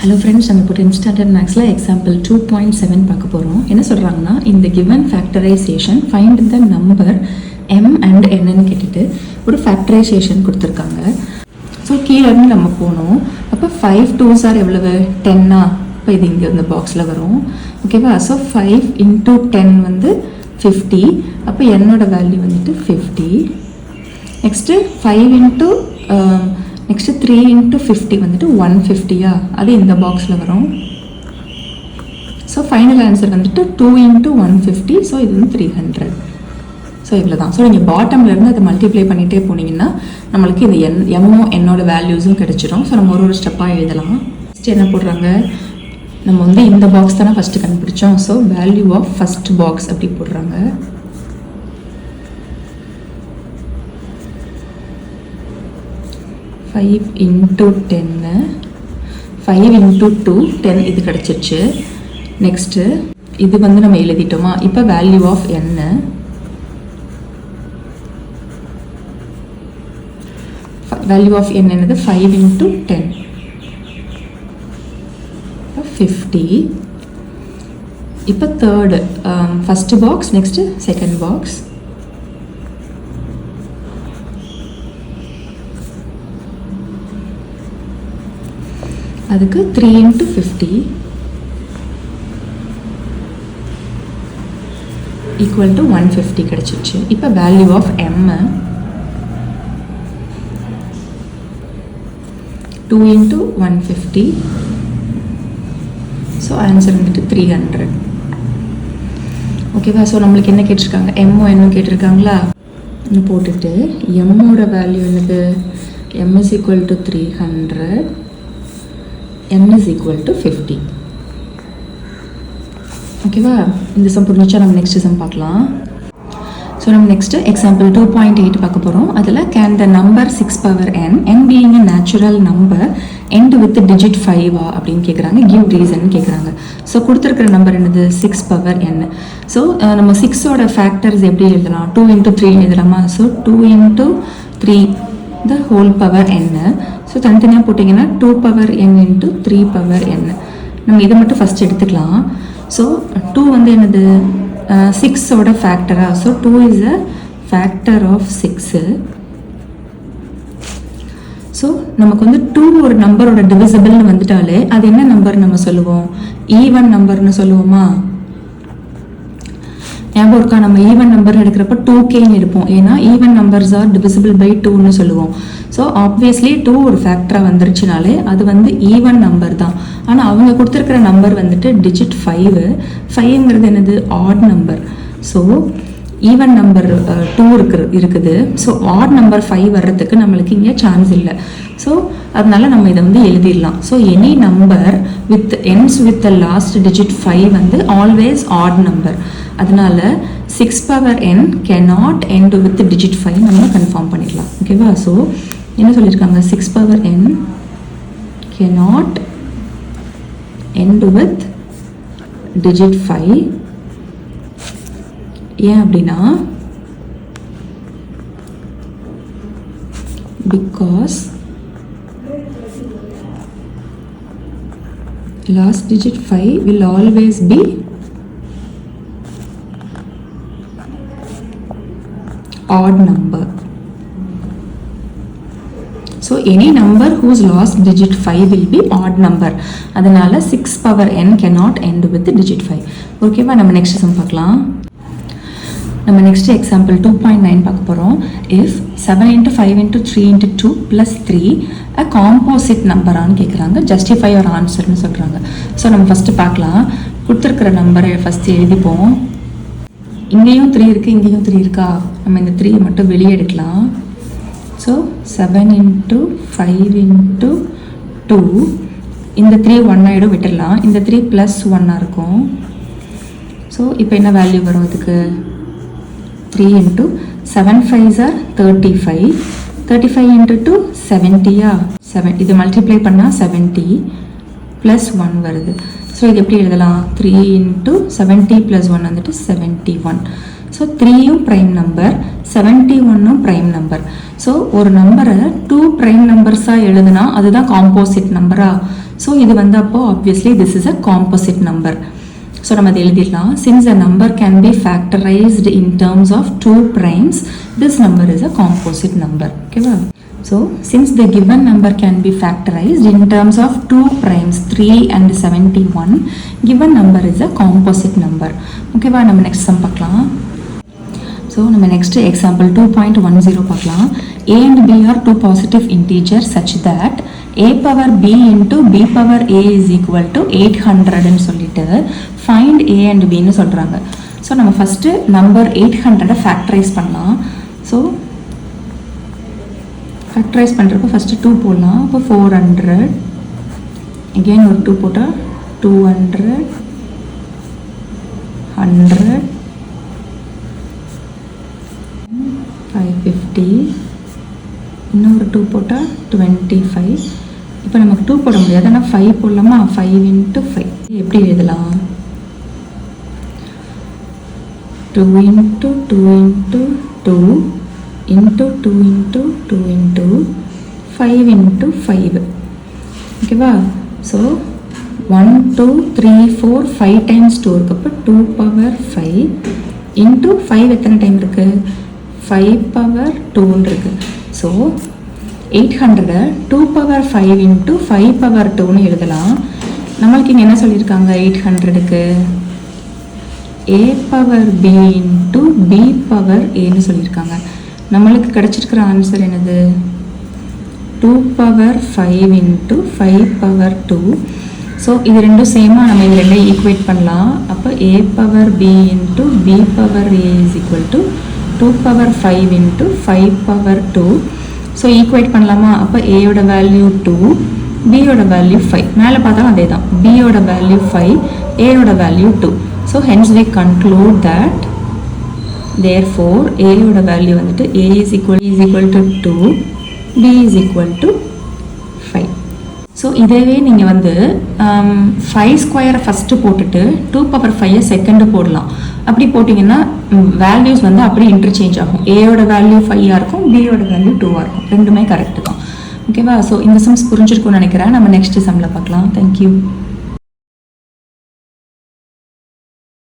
Hello friends, நம்ம இப்போ 10th standard maxல example 2.7 பார்க்க போறோம். என்ன சொல்றாங்கன்னா, in the given factorization find the number m and n ன்னு கேட்டுட்டு ஒரு factorization கொடுத்திருக்காங்க. ஸோ கீழே இருந்து நம்ம போனோம். அப்போ 5 2s are எவ்வளவு 10 இப்போ இது இங்கே இந்த பாக்ஸில் வரும். ஓகேவா? ஸோ 5 into 10 வந்து 50. அப்போ என்னோட வேல்யூ வந்துட்டு 50. நெக்ஸ்ட்டு 5 into நெக்ஸ்ட்டு 3 into 50 வந்துட்டு 150 அது இந்த பாக்ஸில் வரும். ஸோ ஃபைனல் ஆன்சர் வந்துட்டு 2 into 150. ஸோ இது வந்து 300. ஸோ இவ்வளோ தான். ஸோ நீங்கள் பாட்டம்லேருந்து அதை மல்டிப்ளை பண்ணிகிட்டே போனீங்கன்னா நம்மளுக்கு இந்த எம்மும் என்னோட வேல்யூஸும் கிடச்சிடும். ஸோ நம்ம ஒரு ஸ்டெப்பாக எழுதலாம். ஃபஸ்ட்டு என்ன போடுறாங்க, நம்ம வந்து இந்த பாக்ஸ் தானே ஃபஸ்ட்டு கண்டுபிடிச்சோம். So value of first box அப்படி போடுறாங்க. ஃபைவ் இன்ட்டு 10 5 into 2 10 இது கிடச்சிருச்சு. நெக்ஸ்ட்டு இது வந்து நம்ம எழுதிட்டோமா. இப்போ value of n value of n என்னது 5 into 10 50. இப்போ third first box, next second box. அதுக்கு 3 into 50 equal to 150 கிடச்சிருச்சு. இப்போ value of m 2 into 150. So answer வந்துட்டு 300. ஓகேவா? ஸோ நம்மளுக்கு என்ன கேட்டிருக்காங்க, எம்மோ என்ன கேட்டிருக்காங்களா. இன்னும் போட்டுட்டு எம்மோட வேல்யூ என்னது, m is equal to 300, n is equal to 50. ஓகேவா? இந்த சம் புரிஞ்சிச்சா நம்ம நெக்ஸ்ட் சம் பார்க்கலாம். ஸோ நம்ம நெக்ஸ்ட்டு எக்ஸாம்பிள் 2.8 பார்க்க போகிறோம். அதில் can the number 6 power n being a natural number end with digit 5 அப்படின்னு கேட்குறாங்க. கிவ் ரீசன் கேட்குறாங்க. ஸோ கொடுத்துருக்கிற நம்பர் என்னது 6 power n. ஸோ நம்ம 6ஓட ஃபேக்டர்ஸ் எப்படி எழுதலாம், 2 into 3 எழுதலாமா. So 2 into 3 the whole power n. So தனித்தனியாக போட்டிங்கன்னா 2 power n into 3 power n. நம்ம இதை மட்டும் ஃபஸ்ட் எடுத்துக்கலாம். ஸோ 2 வந்து என்னது 6ஓட ஃபேக்டரா. So 2 is a factor of 6. So நமக்கு வந்து 2 ஒரு நம்பரோட டிவிசிபிள்னு வந்துட்டாலே அது என்ன நம்பர் நம்ம சொல்லுவோம், ஈவன் நம்பர்னு சொல்லுவோமா. ஞாபகம் இருக்கா, நம்ம ஈவன் நம்பர் எடுக்கிறப்ப 2Kன்னு எடுப்போம். ஏன்னா even numbers are divisible by 2ன்னு சொல்லுவோம். ஸோ ஆப்வியஸ்லி 2 ஒரு ஃபேக்டராக வந்துருச்சுனாலே அது வந்து ஈவன் நம்பர் தான். ஆனால் அவங்க கொடுத்துருக்கிற நம்பர் வந்துட்டு டிஜிட் 5. 5ங்கிறது என்னது add number. So even number 2 இருக்குது. ஸோ ஆட் நம்பர் 5 வர்றதுக்கு நம்மளுக்கு இங்கே சான்ஸ் இல்லை. ஸோ அதனால நம்ம இதை வந்து எழுதிடலாம். So any number with ends with the last digit 5 வந்து ஆல்வேஸ் ஆட் நம்பர். அதனால 6 power n cannot end with digit 5 நம்ம கன்ஃபார்ம் பண்ணிடலாம். ஓகேவா? ஸோ என்ன சொல்லியிருக்காங்க, 6 power n cannot end with digit 5. ஏன் அப்படின்னா because last digit 5 will always be odd number. So any number whose last digit 5 will be odd number. அதனால 6 power n cannot end with digit 5. ஓகேவா? நம்ம next sum பார்க்கலாம். நம்ம next example 2.9 பார்க்க போகிறோம். If 7 into 5 into 3 into 2 plus 3 a composite நம்பரான்னு கேட்குறாங்க. Justify ஒரு ஆன்சர்னு சொல்கிறாங்க. ஸோ நம்ம ஃபஸ்ட்டு பார்க்கலாம். கொடுத்துருக்கிற நம்பரை ஃபஸ்ட்டு எழுதிப்போம். இங்கேயும் 3 இருக்குது, இங்கேயும் 3 இருக்கா. நம்ம இந்த 3 மட்டும் வெளியே எடுக்கலாம். ஸோ 7 into 5 into 2 இந்த 3 1 ஆகிடும், விட்டுடலாம். இந்த 3 + 1 இருக்கும். ஸோ இப்போ என்ன வேல்யூ வரும் இதுக்கு, 3 into 7 5s are 35. 35 into 2 70. 7 இது மல்டிப்ளை பண்ணால் 70 + 1 வருது. ஸோ இது எப்படி எழுதலாம், 3 into 70 + 1 வந்துட்டு 71. ஸோ 3யும் ப்ரைம் நம்பர், 71ம் ப்ரைம் நம்பர். ஸோ ஒரு நம்பரை 2 ப்ரைம் நம்பர்ஸாக எழுதுனா அதுதான் காம்போசிட் நம்பரா. ஸோ இது வந்து அப்போ obviously this is a composite number. So நம்ம அதை எழுதிடலாம். Since a number can be factorized in terms of 2 primes, this number is a composite number. ஓகேவா? So since the given number can be factorized in terms of 2 primes 3 and 71, given number is a composite number. ஓகேவா? நம்ம next sum பார்க்கலாம். So நம்ம next example 2.10 பார்க்கலாம். A and B are 2 positive integers such that a power b into b power a is equal to 800 சொல்லிட்டு find a and b ன்னு சொல்கிறாங்க. So நம்ம first number 800 factorise பண்ணலாம். So factorise பண்ணுறப்போ first 2 போடலாம். அப்போ 400, again ஒரு 2 போட்டால் 200, 100, 550, இன்னொரு 2 போட்டால் 25. இப்போ நமக்கு 2 போட முடியாது, ஆனால் 5 போடலாமா? 5 into 5 எப்படி எழுதலாம்? 2 into 2 into 2 into 2 into 2 into 5 into 5. ஓகேவா? ஸோ 1 2 3 4 5 times 2 இருக்கு. அப்போ 2 power 5 into 5 எத்தனை டைம் இருக்குது? 5 power 2 இருக்கு. ஸோ 800 2 power 5 into 5 power 2ன்னு எழுதலாம். நம்மளுக்கு இங்கே என்ன சொல்லியிருக்காங்க? 800க்கு a power b into b power aன்னு சொல்லியிருக்காங்க. நம்மளுக்கு கிடச்சிருக்கிற ஆன்சர் என்னது? 2 power 5 into 5 power 2. ஸோ இது ரெண்டும் சேமாக நம்ம இது ரெண்டையும் ஈக்குவேட் பண்ணலாம். அப்போ a power b into b power a is equal to 2 power 5 into 5 power 2. So equate பண்ணலாமா? அப்போ ஏயோட வேல்யூ 2, பியோட வேல்யூ 5. மேலே பார்த்தாலும் அதே தான். பியோட வேல்யூ 5, ஏயோட value 2. So hence we conclude that therefore ஏயோட வேல்யூ வந்துட்டு a is equal to 2, b is equal to 5. So இதேவே நீங்கள் வந்து 5 ஸ்கொயரை ஃபஸ்ட்டு போட்டுட்டு 2 power 5 செகண்டு போடலாம். அப்படி போட்டிங்கன்னா வேல்யூஸ் வந்து அப்படி இன்டர்சேஞ்ச் ஆகும். ஏயோட வேல்யூ 5ஆக இருக்கும், பியோட வேல்யூ 2ஆக இருக்கும். ரெண்டுமே கரெக்டு தான். ஓகேவா? ஸோ இந்த சம்ஸ் புரிஞ்சிருக்கும்னு நினைக்கிறேன். நம்ம நெக்ஸ்ட் சம்மில் பார்க்கலாம். தேங்க்யூ.